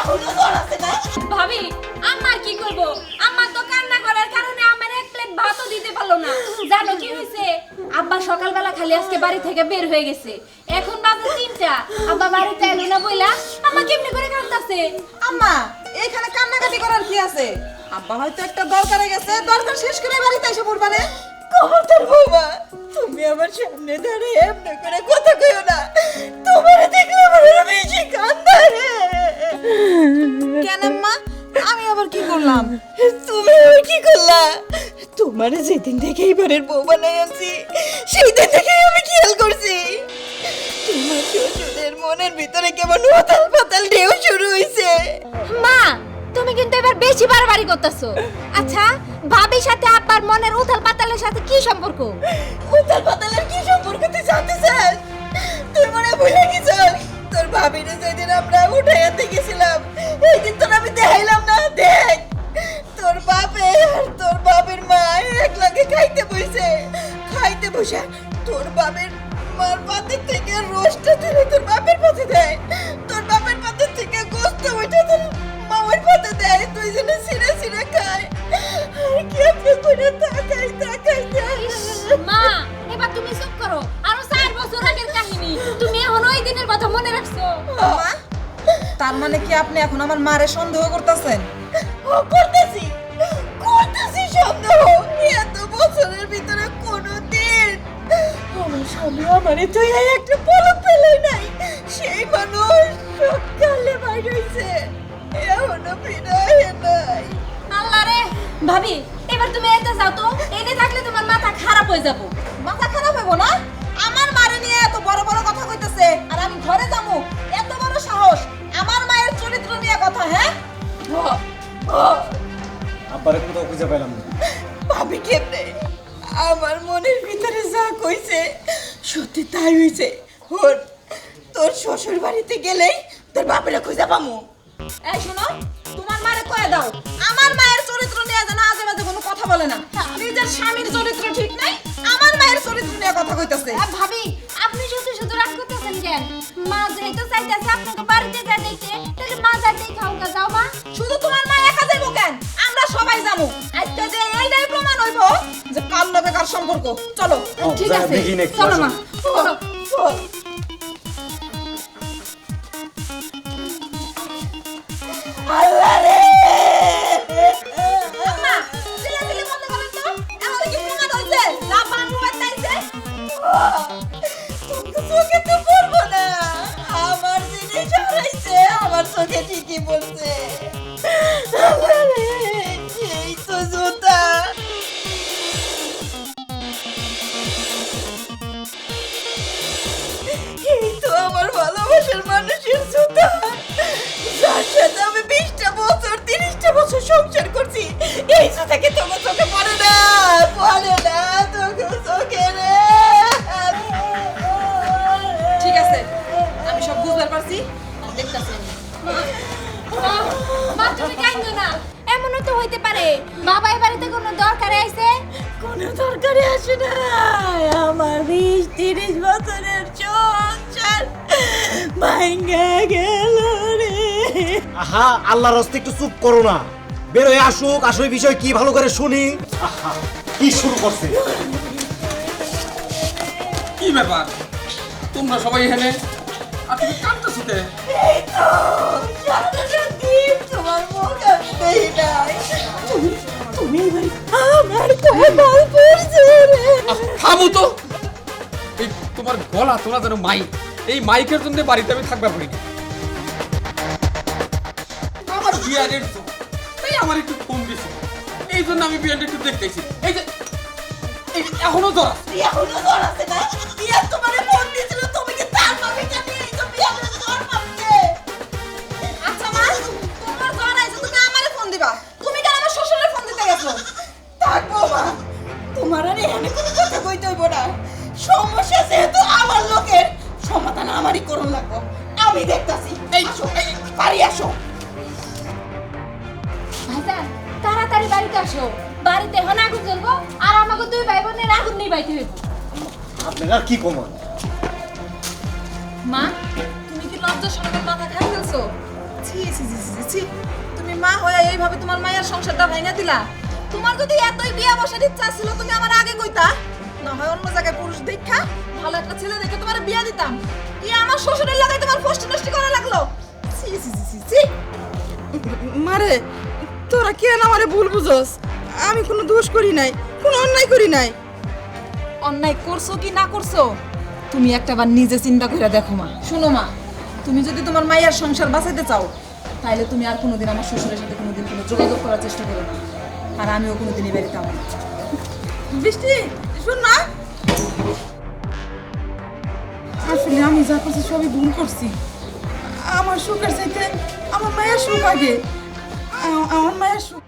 এখনো জ্বর আছে না? ভাবি আমার কি করব? আম্মা তো কান্না করার কারণে আমার এক প্লেট ভাতও দিতে পারলো না। জানো কি হয়েছে? আব্বা সকালবেলা খালি আজকে বাড়ি থেকে বের হয়ে গেছে। এখন বাজে 3টা। আব্বা বাড়িতে এলো না বইলা আম্মা কেমনে করে কাঁদতাছে। আম্মা এখানে কান্নাকাটি করার কি আছে? আব্বা হয়তো একটা দরকারে গেছে, দরকার শেষ করে বাড়িতে এসে পড়বা না। কবুতর বৌমা, তুমি আমার সামনে দাঁড়িয়ে এমনি করে কথা কইও না। তোমারে দেখলে আমার আরো বেশি কান্না রে। কেন আম্মা? আমি আবার কি করলাম? তুমি আবার কি করলা? তোমার যেদিন থেকে এইবারের বউ বানাই আনছি, সেই দিন থেকে আমি খেয়াল করছি তোমার শ্বশুরের মনের ভিতরে কেমন উথাল পাতাল ঢেউ শুরু হইছে। মা তুমি কিন্তু এবার বেশি বাড়াবাড়ি করতেছো। আচ্ছা ভাবির সাথে আব্বার মনের উথাল পাতালের সাথে কি সম্পর্ক? উথাল পাতালের কি সম্পর্ক তুই জানতে চাস? তুই মনে ভুলে গেছিস তোর ভাবিরে যেদিন আমরা উঠাইতে গেছিলাম, এই দিন তোর আমি দেখাইলাম না? দেখ, তোর বাপে আর তোর বাপের মা এক লাগে খাইতে বসে। খাইতে বসে তোর বাপের মার পাতের থেকে রোস্টটা তুলে তোর বাপের পাতে দেয়, তোর বাপের পাতের থেকে গোস্ত ওইটা তোর মামার পাতে দেয়। দুইজনে সিনে সিনে খায়। আর কেমনে করে তাকাই তাকাই মা এবার তুমি চুপ করো। আরো 4 বছর আগের কাহিনী তুমি এখনো ওই দিনের কথা মনে রাখছো? আম্মা তার মানে কি আপনি এখন আমার মারে সন্দেহ করতেছেন? করতেছি করতেছি সন্দেহ। এত বছরের ভিতরে কোনোদিন আমার স্বামী আমারে তুই একটা পলক ফেলে নাই। সেই মানুষ সকালে বাইর হইছে, এখনো ফিরে নাই। আল্লাহ রে ভাবি এবার তুমি এতে যাও তো। এনে থাকলে তোমার মাথা খারাপ হয়ে যাবো। মাথা খারাপ হইব না? আমার মারে নিয়ে এত বড় বড় কথা কইতেছে আর আমি ঘরে যাবো? এত বড় সাহস! আমার মায়ের চরিত্র নিয়ে কথা, হ্যাঁ? আব্বারে কোথাও খুঁজে পেলাম না। ভাবি কেমনে আমার মনের ভিতরে যা কইছে সত্যি তাই হইছে। হন তোর শ্বশুর বাড়িতে গেলেই তোর বাপেরা খুঁজে পামু। এই শোনো, তোমার মারে কয়ে দাও আমার মায়ের চরিত্র নিয়ে যেন আজে বাজে কোনো কথা বলে না। নিজের স্বামীর চরিত্র ঠিক নাই, আমার মায়ের চরিত্র নিয়ে কথা কইতাছে। ভাবি আপনি শুধু শুধু রাগ করতেছেন কেন? মা যেহেতু চাইতেছে আপনাকে বাড়িতে যা দেখতে, তাহলে মা যা দেখে হোক যাও মা। শুধু তোমার মা একা যাইবো কেন? আমরা সবাই যাবো। আজকে যে এইটাই প্রমাণ হইব যে কার লগে কার সম্পর্ক। চলো। ঠিক যা, আছে দেখি না একটু, চলো আসো। মা চলো। আল্লাহ রে আম্মা চিল্লাচিল্লি বন্ধ করেন তো। এমন কি প্রমাণ হইছে? না বাংলো বাইতাইছে? তোকে চোখে তো পড়বো না। আমার জিনিস হারাইছে, আমার চোখে ঠিকই বলছে। আল্লাহ রে, এই তো জুতা। এই তো আমার ভালোবাসার মানুষের জুতা, যার সাথে আমি 20টা বছর 30টা বছর সংসার করছি। এই জুতাকে তোমার চোখে পড়ে না, পড়ে না তোকে চোখে রে। ঠিক আছে, আমি সব বুঝতে পারছি। দেখতাছি আমি। মা তুমি কাঁদো না। এমনও তো হইতে পারে বাবা এই বাড়িতে কোনো দরকারে আইছে। কোনো দরকারে আসে না। আমার 20-30 বছরের সংসার ভাঙ্গা গেল রে। আহা, আল্লাহর রাস্তে একটু চুপ করো না। বের হয়ে আসুক, আসলে বিষয় কি ভালো করে শুনি। আহা, কি শুরু করছে? কি ব্যাপার তোমরা সবাই এখানে আর তুমি কাঁদতেছো কে? এই তো সারাটা দিন তোমার মুখ আমি দেখি নাই। তুমি এবার আমার কপাল পড়ছে রে। থামো তো। এই তোমার গলা তোমরা যেন মাইক, এই মাইকের জন্য বাড়িতে আমি থাকবার পারি না। আমার বিয়ারের তো তাই আমার একটু কম বেশি, এই জন্য আমি বিয়ারটা একটু দেখতেছি। এই যে এই এখনো জ্বর আছে। এখনো জ্বর আছে না? বিয়ার তোমারে ফোন দিয়েছিল, তুমি কি তার ভাবে জানি এই তো বিয়ার জ্বর পাচ্ছে? আচ্ছা মা, তোমার জ্বর আইছে, তুমি আমারে ফোন দিবা। তুমি কেন আমার শ্বশুরের ফোন দিতে গেছো? থাকবো মা, তোমার আর এখানে কোনো কথা কইতে হইব না। সমস্যা যেহেতু আমার লোকের, সমাধান আমারই করুন লাগবো। আমি দেখতাছি। এই বাড়ি আসো। ভাইজান তাড়াতাড়ি বাড়িতে আসো। বাড়িতে এখন আগুন জ্বলবো আর আমাকে 2 ভাই বোনের আগুন নিবাইতে হইব। আপনারা কি কমান? মা তুমি কি লজ্জা শরমের মাথা খাই ফেলছো? ছি ছি ছি ছি, ছি। তুমি মা হয়ে এইভাবে তোমার মায়ের সংসারটা ভাঙা দিলা। তোমার যদি এতই বিয়া বসার ইচ্ছা ছিল তুমি আমার আগে কইতা, না হয় অন্য জায়গায় পুরুষ দেখা ভালো একটা ছেলে দেখে তোমার বিয়া দিতাম। কি আমার শ্বশুরের লাগাই তোমার ফষ্টি নষ্টি করা লাগলো? ছি ছি ছি ছি, ছি। মারে তোরা কেন আমারে ভুল বুঝোস? আমি কোনো দোষ করি নাই, কোনো অন্যায় করি নাই। অন্যায় করছো কি না করছো তুমি একটাবার নিজে চিন্তা করে দেখো মা। শোনো মা, তুমি যদি তোমার মায়ের সংসার বাঁচাইতে চাও তাহলে তুমি আর কোনোদিন আমার শ্বশুরের সাথে কোনোদিন কোনো যোগাযোগ করার চেষ্টা করো না, আর আমিও কোনোদিনই বাড়িতে আমার বৃষ্টি শোন না, আসলে আমি যা করছি সবই ভুল করছি। আমার সুখের চাইতে আমার মায়ের সুখ আগে, আমার মায়ের সুখ